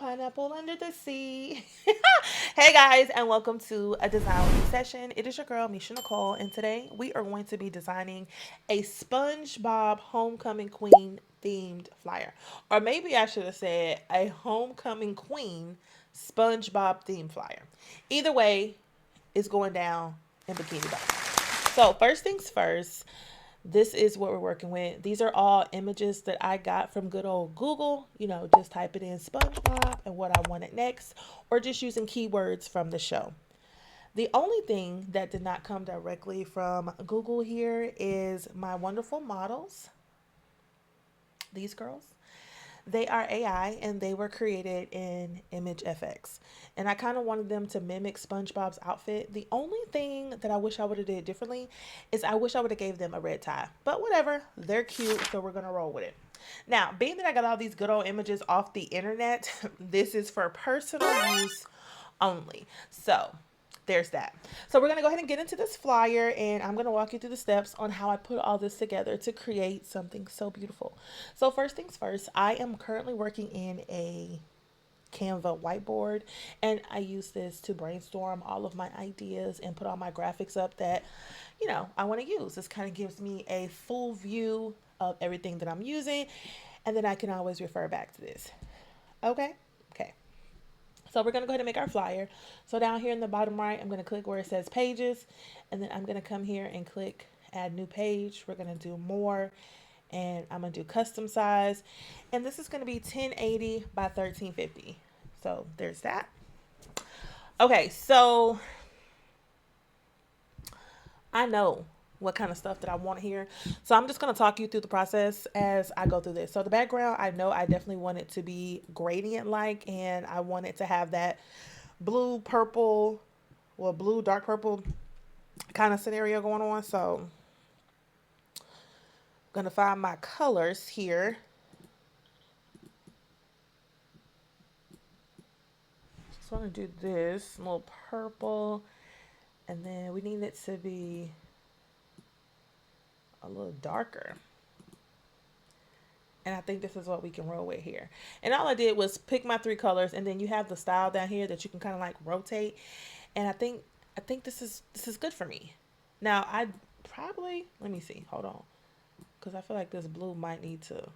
pineapple under the sea. Hey guys, and welcome to a design with me session. It is your girl, Meshia Nicole, and today we are going to be designing a SpongeBob Homecoming Queen themed flyer. Or maybe I should have said a Homecoming Queen SpongeBob themed flyer. Either way, it's going down in Bikini Bottom. So, first things first, this is what we're working with. These are all images that I got from good old Google. Just type it in SpongeBob and what I wanted next, or just using keywords from the show. The only thing that did not come directly from Google here is my wonderful models, these girls. They are AI and they were created in ImageFX. And I kind of wanted them to mimic SpongeBob's outfit. The only thing that I wish I would have did differently is I wish I would have gave them a red tie. But whatever, they're cute, so we're going to roll with it. Now, being that I got all these good old images off the internet, this is for personal use only. So, there's that. So we're going to go ahead and get into this flyer, and I'm going to walk you through the steps on how I put all this together to create something so beautiful. So first things first, I am currently working in a Canva whiteboard, and I use this to brainstorm all of my ideas and put all my graphics up that I want to use. This kind of gives me a full view of everything that I'm using, and then I can always refer back to this. Okay. So we're going to go ahead and make our flyer. So down here in the bottom right, I'm going to click where it says pages. And then I'm going to come here and click add new page. We're going to do more. And I'm going to do custom size. And this is going to be 1080 by 1350. So there's that. Okay, so I know what kind of stuff that I want here. So I'm just going to talk you through the process as I go through this. So the background, I know I definitely want it to be gradient like, and I want it to have that blue, purple, well, blue, dark purple kind of scenario going on. So I'm going to find my colors here. Just want to do this, a little purple, and then we need it to be a little darker. And I think this is what we can roll with here. And all I did was pick my three colors, and then you have the style down here that you can kind of like rotate. And I think this is good for me. Now I probably, let me see, hold on, because I feel like this blue might need to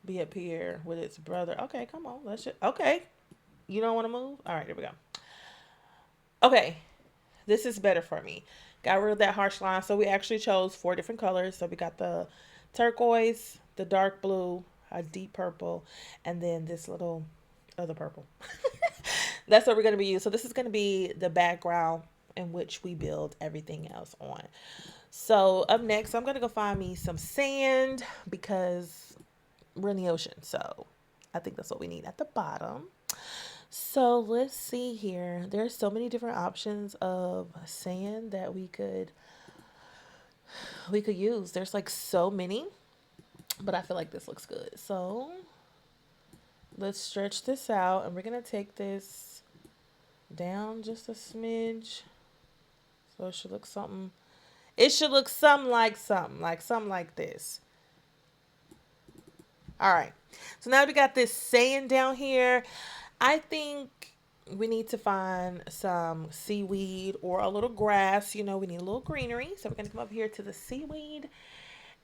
be up here with its brother. Okay, come on, let's just, okay. You don't want to move? All right, here we go. Okay, this is better for me. Got rid of that harsh line. So we actually chose 4 different colors. So we got the turquoise, the dark blue, a deep purple, and then this little other purple. That's what we're going to be using. So this is going to be the background in which we build everything else on. So up next, I'm going to go find me some sand because we're in the ocean. So I think that's what we need at the bottom. So let's see here. There's so many different options of sand that we could use. There's like so many, but I feel like this looks good. So let's stretch this out, and we're gonna take this down just a smidge. So it should look something. It should look something like this. All right. So now we got this sand down here. I think we need to find some seaweed or a little grass. We need a little greenery. So we're going to come up here to the seaweed.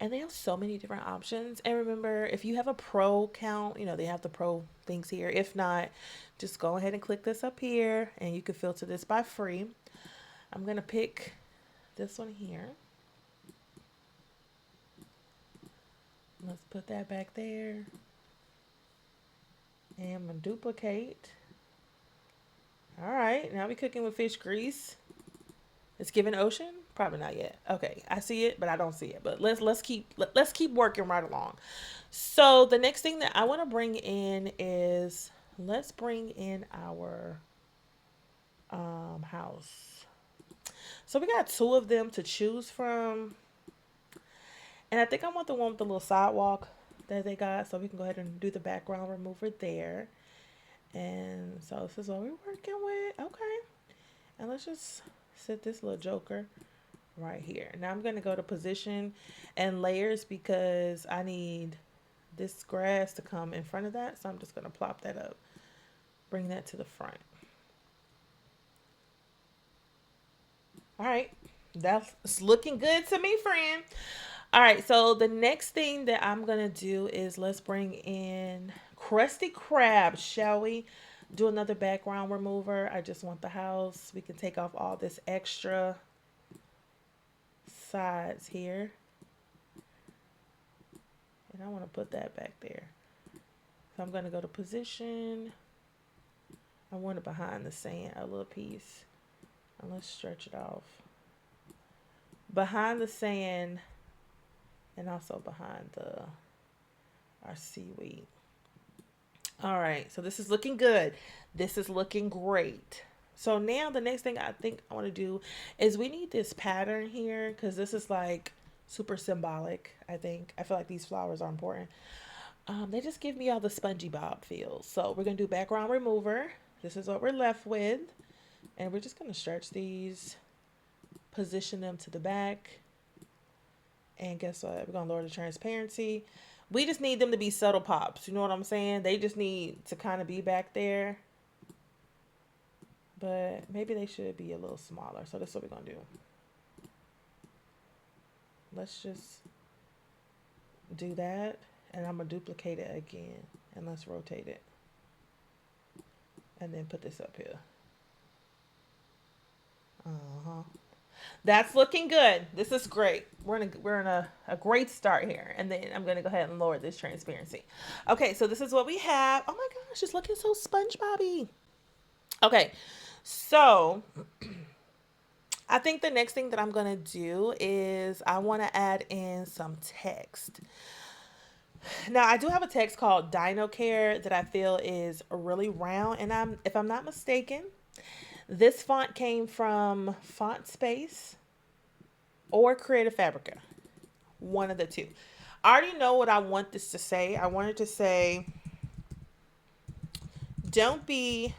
And they have so many different options. And remember, if you have a pro account, they have the pro things here. If not, just go ahead and click this up here. And you can filter this by free. I'm going to pick this one here. Let's put that back there. And I'm going to duplicate. All right, now we're cooking with fish grease. It's giving ocean? Probably not yet. Okay, I see it, but I don't see it. But let's keep working right along. So the next thing that I want to bring in is, let's bring in our house. So we got 2 of them to choose from. And I think I want the one with the little sidewalk that they got. So we can go ahead and do the background remover there. And so this is what we're working with. Okay. And let's just set this little joker right here. Now I'm going to go to position and layers because I need this grass to come in front of that. So I'm just going to plop that up bring that to the front. All right. That's looking good to me, friend. All right, so the next thing that I'm gonna do is let's bring in Krusty Krab, shall we? Do another background remover. I just want the house. We can take off all this extra sides here. And I want to put that back there. So I'm gonna go to position. I want it behind the sand, a little piece. And let's stretch it off. Behind the sand and also behind our seaweed. All right, so this is looking good. This is looking great. So now the next thing I think I want to do is we need this pattern here because this is like super symbolic, I think. I feel like these flowers are important. They just give me all the Spongebob feels. So we're going to do background remover. This is what we're left with. And we're just going to stretch these, position them to the back. And guess what? We're going to lower the transparency. We just need them to be subtle pops. You know what I'm saying? They just need to kind of be back there. But maybe they should be a little smaller. So that's what we're going to do. Let's just do that. And I'm going to duplicate it again. And let's rotate it. And then put this up here. That's looking good. This is great. We're in a great start here. And then I'm going to go ahead and lower this transparency. Okay, so this is what we have. Oh my gosh, it's looking so SpongeBob-y. Okay, so I think the next thing that I'm going to do is I want to add in some text. Now, I do have a text called Dino Care that I feel is really round. And if I'm not mistaken, this font came from Font Space or Creative Fabrica. One of the two. I already know what I want this to say. I want it to say, don't be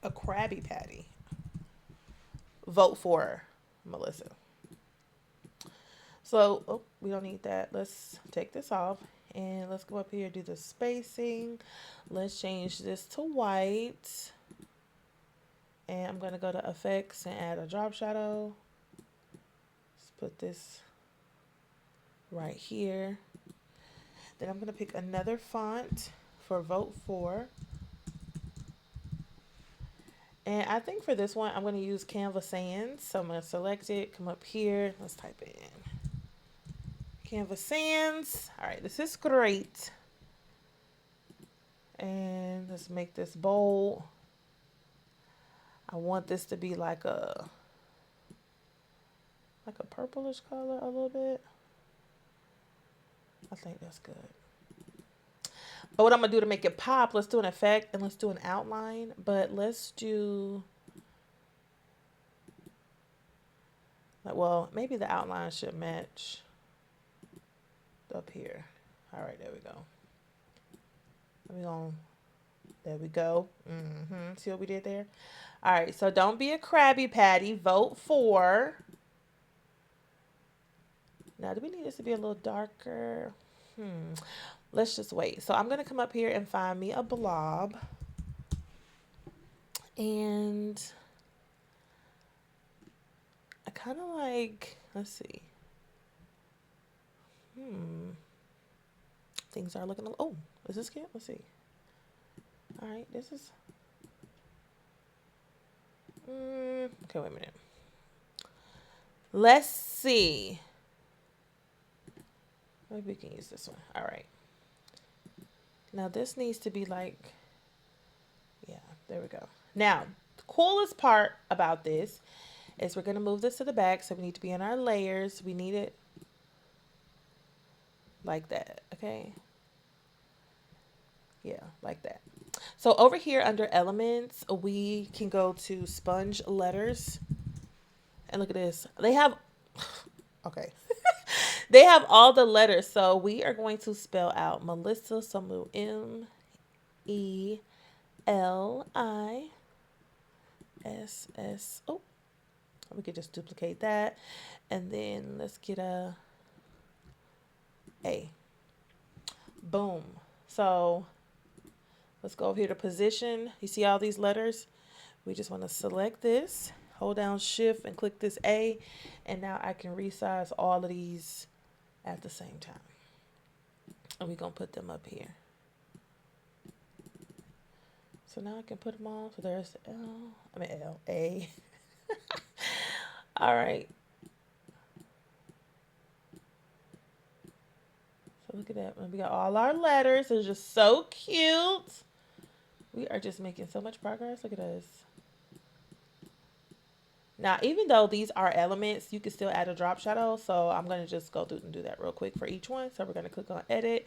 a Krabby Patty. Vote for Melissa. So, oh, we don't need that. Let's take this off. And let's go up here, do the spacing. Let's change this to white. And I'm going to go to effects and add a drop shadow. Let's put this right here. Then I'm going to pick another font for vote for. And I think for this one, I'm going to use Canva Sans. So I'm going to select it, come up here. Let's type it in. Canva Sans. All right, this is great. And let's make this bold. I want this to be like a purplish color a little bit. I think that's good. But what I'm going to do to make it pop, let's do an effect and let's do an outline. But let's do, well, maybe the outline should match up here. All right, there we go. There we go. See what we did there? All right, so don't be a Krabby Patty. Vote for. Now, do we need this to be a little darker? Let's just wait. So I'm going to come up here and find me a blob. And I kind of like, let's see. Things are looking, oh, is this good? Let's see. All right, this is, okay, wait a minute. Let's see. Maybe we can use this one. All right. Now this needs to be like, yeah, there we go. Now, the coolest part about this is we're going to move this to the back. So we need to be in our layers. We need it like that. Okay. Yeah, like that. So over here under elements, we can go to sponge letters. And look at this. They have, okay. They have all the letters. So we are going to spell out Melissa. So move MELISS. Oh, we could just duplicate that. And then let's get a. Boom. So Let's go over here to position. You see all these letters? We just want to select this, hold down shift and click this A, and now I can resize all of these at the same time. And we're going to put them up here. So now I can put them all. So there's L, A. All right. So look at that. We got all our letters. It's just so cute. We are just making so much progress. Look at us. Now, even though these are elements, you can still add a drop shadow. So I'm going to just go through and do that real quick for each one. So we're going to click on edit.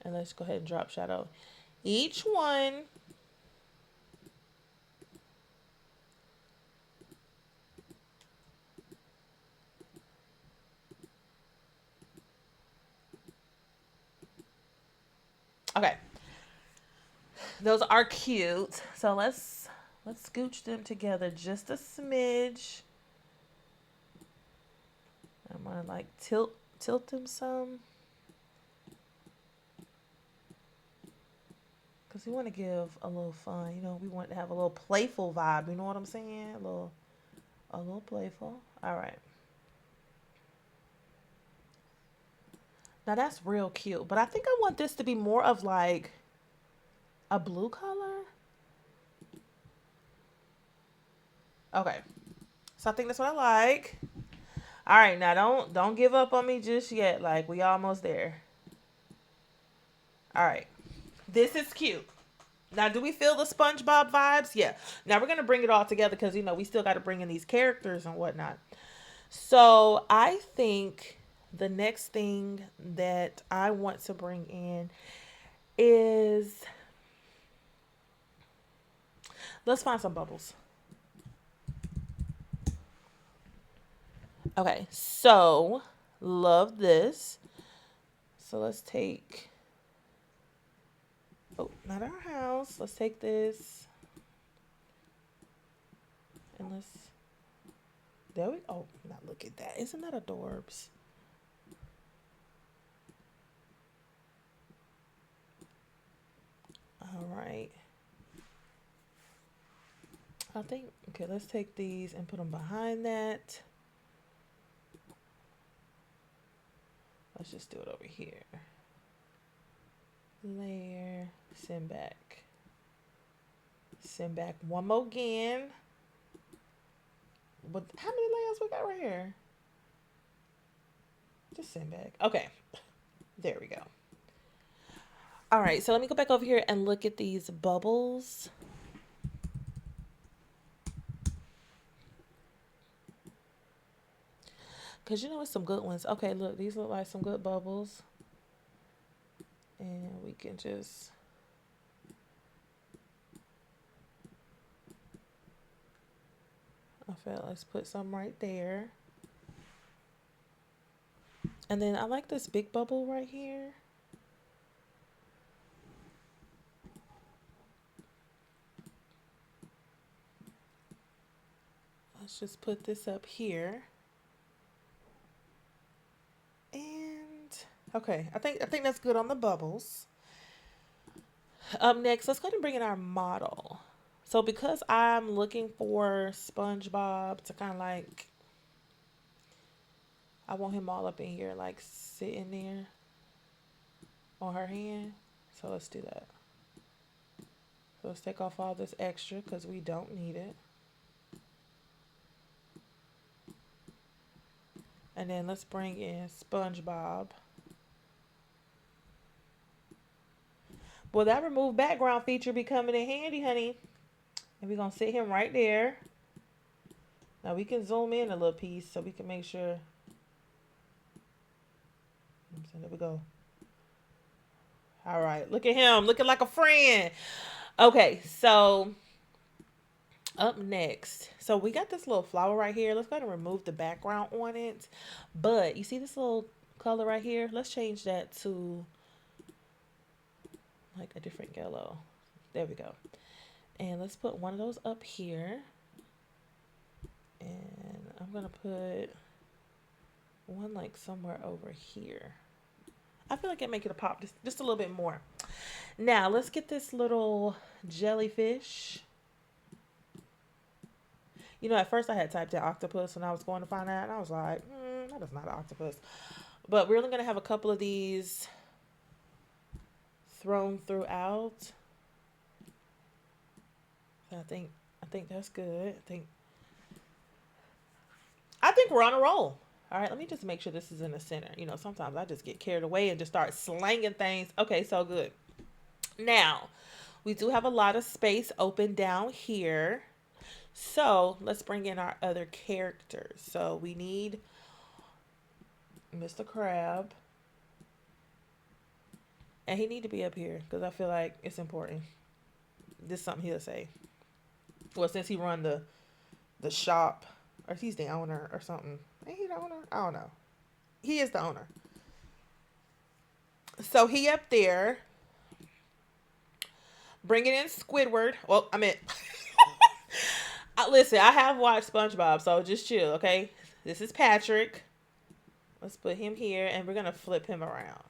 And let's go ahead and drop shadow each one. Okay. Those are cute. So let's scooch them together just a smidge. I'm gonna like tilt them some. Because we want to give a little fun, you know, we want to have a little playful vibe, you know what I'm saying? A little playful. All right. Now that's real cute, but I think I want this to be more of like a blue color. Okay. So I think that's what I like. All right, now don't give up on me just yet. Like we almost there. All right. This is cute. Now, do we feel the SpongeBob vibes? Yeah. Now we're gonna bring it all together because you know we still got to bring in these characters and whatnot. So I think the next thing that I want to bring in is let's find some bubbles. Okay, so love this. So let's take, oh, not our house. Let's take this and let's, there we, oh, now look at that. Isn't that adorbs? All right. I think, okay, let's take these and put them behind that. Let's just do it over here. Layer, send back. Send back one more again. But how many layers we got right here? Just send back. Okay. There we go. All right, so let me go back over here and look at these bubbles. Because you know it's some good ones. Okay, look, these look like some good bubbles. And we can just... I felt let's put some right there. And then I like this big bubble right here. Let's just put this up here. And okay, I think that's good on the bubbles. Up next, let's go ahead and bring in our model. So because I'm looking for SpongeBob to kind of like, I want him all up in here, like sitting there on her hand. So let's do that. So let's take off all this extra because we don't need it. And then let's bring in SpongeBob. Will that remove background feature be coming in handy, honey? And we're going to sit him right there. Now we can zoom in a little piece so we can make sure. So there we go. All right, look at him looking like a friend. Okay, so up next, so we got this little flower right here. Let's go ahead and remove the background on it. But you see this little color right here? Let's change that to like a different yellow. There we go. And let's put one of those up here. And I'm gonna put one like somewhere over here. I feel like it make it a pop just a little bit more. Now let's get this little jellyfish. You know, at first I had typed in octopus when I was going to find out, and I was like, that is not an octopus. But we're only going to have a couple of these thrown throughout. I think that's good. I think we're on a roll. All right, let me just make sure this is in the center. You know, sometimes I just get carried away and just start slanging things. Okay, so good. Now, we do have a lot of space open down here. So let's bring in our other characters. So we need Mr. Crab. And he need to be up here because I feel like it's important. This is something he'll say. Well, since he run the shop, or he's the owner or something. Ain't he the owner? I don't know. He is the owner. So he up there bringing in Squidward. Well, I mean, listen, I have watched SpongeBob, so just chill, okay? This is Patrick. Let's put him here, and we're going to flip him around.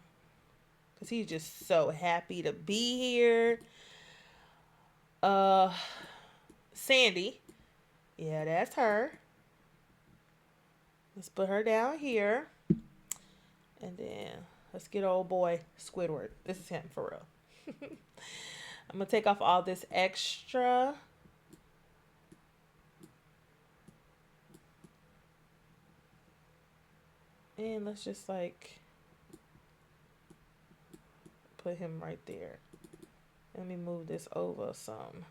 Because he's just so happy to be here. Sandy. Yeah, that's her. Let's put her down here. And then let's get old boy Squidward. This is him for real. I'm going to take off all this extra. And let's just like put him right there. Let me move this over some.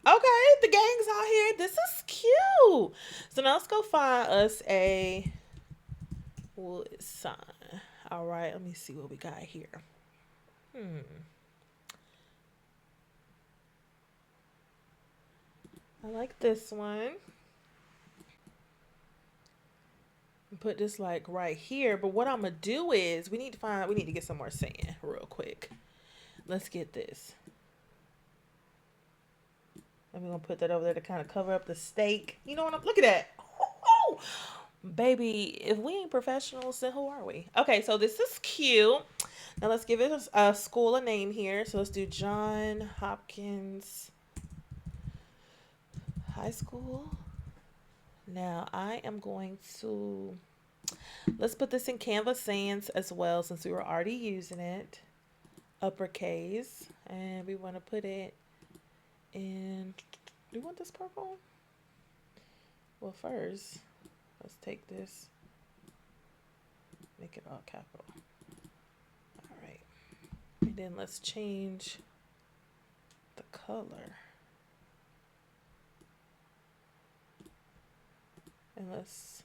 Okay, the gang's out here. This is cute. So now let's go find us a wood sign. All right, let me see what we got here. I like this one. Put this like right here. But what I'm gonna do is we need to get some more sand real quick. Let's get this. And we're gonna put that over there to kind of cover up the steak. You know what I'm look at that. Oh, baby, if we ain't professionals, then who are we? Okay, so this is cute. Now let's give it a school a name here. So let's do John Hopkins High School. Now I am going to, let's put this in Canva Sans as well since we were already using it. Uppercase. And we want to put it in, do you want this purple? Well, first, let's take this, make it all capital. All right. And then let's change the color. And let's,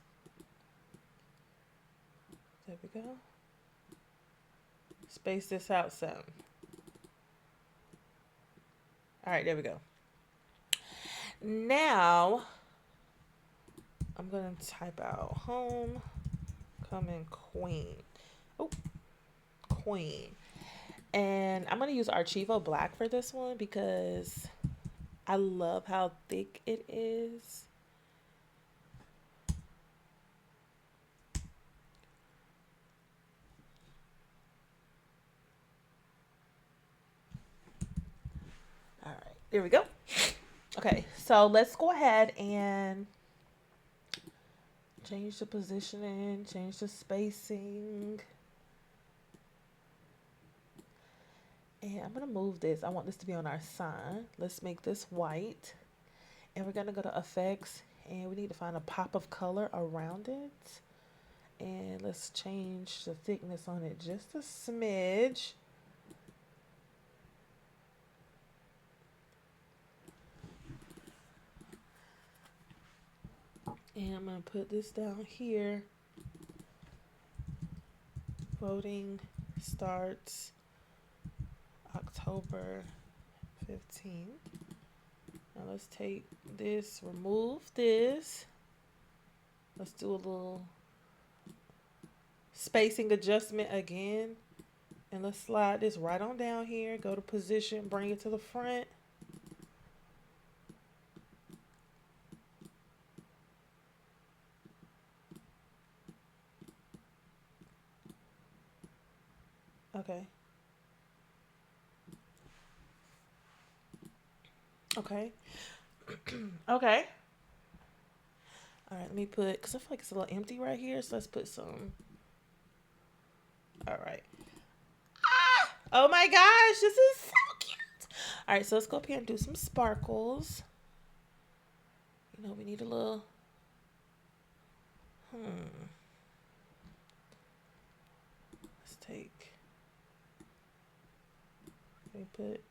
there we go. Space this out some. All right, there we go. Now, I'm going to type out homecoming queen. Oh, queen. And I'm going to use Archivo Black for this one because I love how thick it is. All right, there we go. Okay, so let's go ahead and change the positioning, change the spacing. And I'm going to move this. I want this to be on our sign. Let's make this white. And we're going to go to effects. And we need to find a pop of color around it. And let's change the thickness on it just a smidge. And I'm going to put this down here. Voting starts October 15th. Now let's take this, remove this. Let's do a little spacing adjustment again. And let's slide this right on down here. Go to position, bring it to the front. Okay. Okay. Okay. All right, let me put, because I feel like it's a little empty right here, so let's put some. All right. Oh my gosh, this is so cute. All right, so let's go up here and do some sparkles. You know, we need a little, let's take, let me put,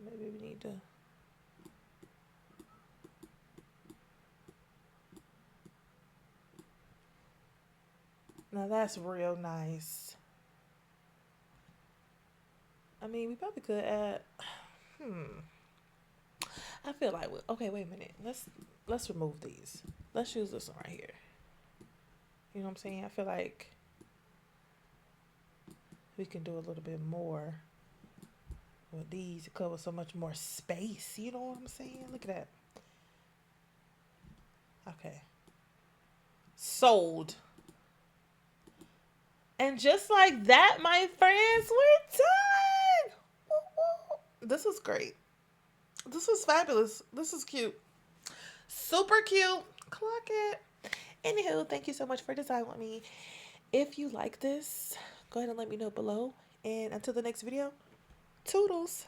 maybe we need to, now that's real nice. I mean, we probably could add, I feel like, okay, wait a minute. Let's remove these. Let's use this one right here. You know what I'm saying? I feel like we can do a little bit more with these to cover so much more space. You know what I'm saying? Look at that. Okay. Sold. And just like that, my friends, we're done. Woo, woo. This is great. This is fabulous. This is cute. Super cute. Clock it. Anywho, thank you so much for designing with me. If you like this, go ahead and let me know below. And until the next video, toodles.